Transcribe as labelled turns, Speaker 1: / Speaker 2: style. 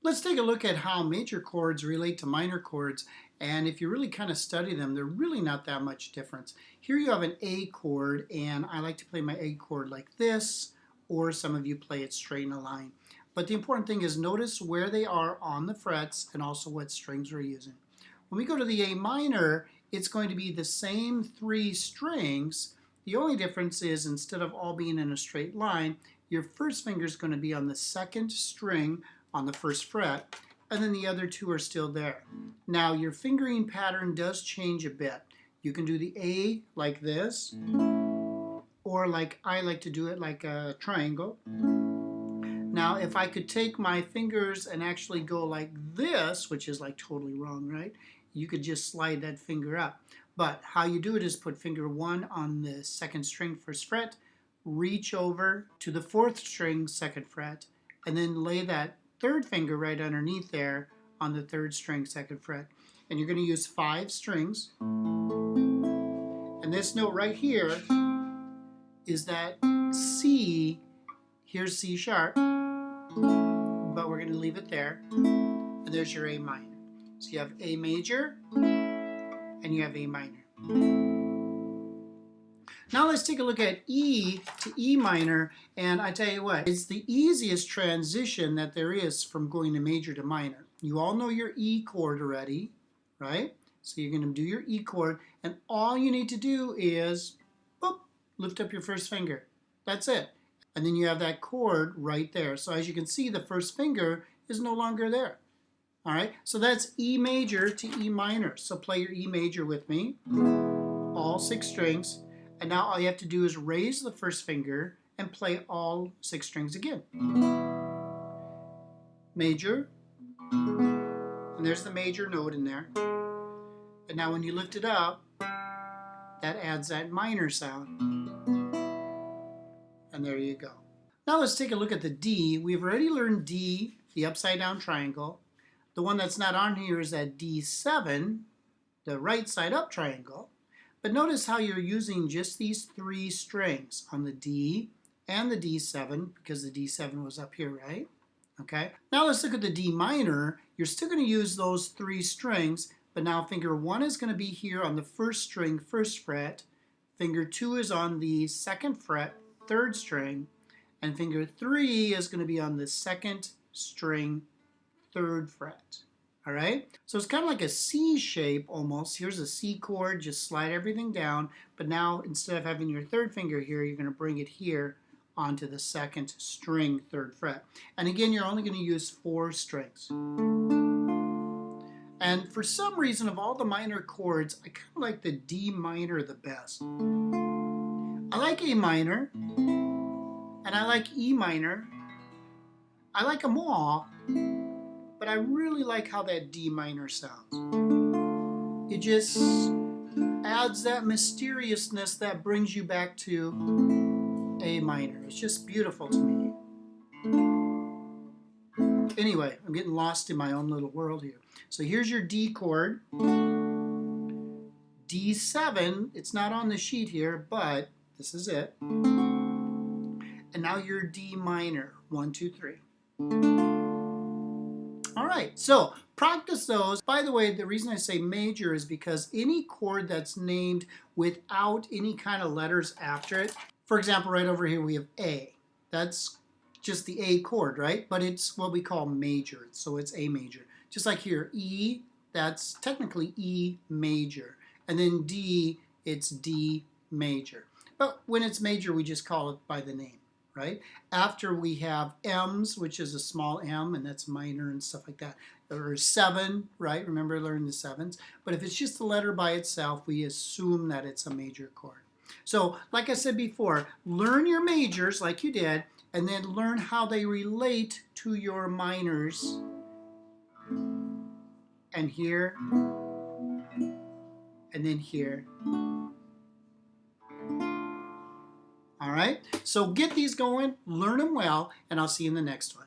Speaker 1: Let's take a look at how major chords relate to minor chords, and if you really kind of study them, they're really not that much difference. Here you have an A chord, and I like to play my A chord like this, or some of you play it straight in a line. But the important thing is notice where they are on the frets and also what strings we're using. When we go to the A minor, it's going to be the same three strings. The only difference is instead of all being in a straight line, your first finger is going to be on the second string on the first fret, and then the other two are still there. Now your fingering pattern does change a bit. You can do the A like this, or like I like to do it like a triangle. Now if I could take my fingers and actually go like this, which is like totally wrong, right? You could just slide that finger up. But how you do it is put finger 1 on the second string first fret, reach over to the fourth string second fret, and then lay that third finger right underneath there on the third string second fret. And you're going to use 5 strings. And this note right here is that C. Here's C sharp, but we're going to leave it there. And there's your A minor. So you have A major and you have A minor. Now let's take a look at E to E minor, and I tell you what, it's the easiest transition that there is from going to major to minor. You all know your E chord already, right? So you're going to do your E chord, and all you need to do is boop, lift up your first finger. That's it. And then you have that chord right there. So as you can see, the first finger is no longer there. All right, so that's E major to E minor. So play your E major with me, all 6 strings. And now all you have to do is raise the first finger and play all 6 strings again. Major, and there's the major note in there. And now when you lift it up, that adds that minor sound. And there you go. Now let's take a look at the D. We've already learned D, the upside down triangle. The one that's not on here is that D7, the right side up triangle. But notice how you're using just these 3 strings on the D and the D7 because the D7 was up here, right? Okay. Now let's look at the D minor. You're still going to use those 3 strings, but now finger 1 is going to be here on the first string, first fret. Finger 2 is on the second fret, third string, and finger 3 is going to be on the second string, third fret. All right, so it's kind of like a C shape almost. Here's a C chord, just slide everything down, but now instead of having your third finger here, you're going to bring it here onto the second string, third fret. And again, you're only going to use 4 strings. And for some reason, of all the minor chords, I kind of like the D minor the best. I like A minor, and I like E minor. I like them all. But I really like how that D minor sounds. It just adds that mysteriousness that brings you back to A minor. It's just beautiful to me. Anyway, I'm getting lost in my own little world here. So here's your D chord. D7, it's not on the sheet here, but this is it. And now your D minor, 1, 2, 3. All right, so practice those. By the way, the reason I say major is because any chord that's named without any kind of letters after it, for example, right over here we have A. That's just the A chord, right? But it's what we call major, so it's A major. Just like here, E, that's technically E major. And then D, it's D major. But when it's major, we just call it by the name. Right? After we have M's, which is a small M, and that's minor and stuff like that. Or 7, right? Remember learning the 7s. But if it's just a letter by itself, we assume that it's a major chord. So, like I said before, learn your majors like you did, and then learn how they relate to your minors. And here, and then here. All right, so get these going, learn them well, and I'll see you in the next one.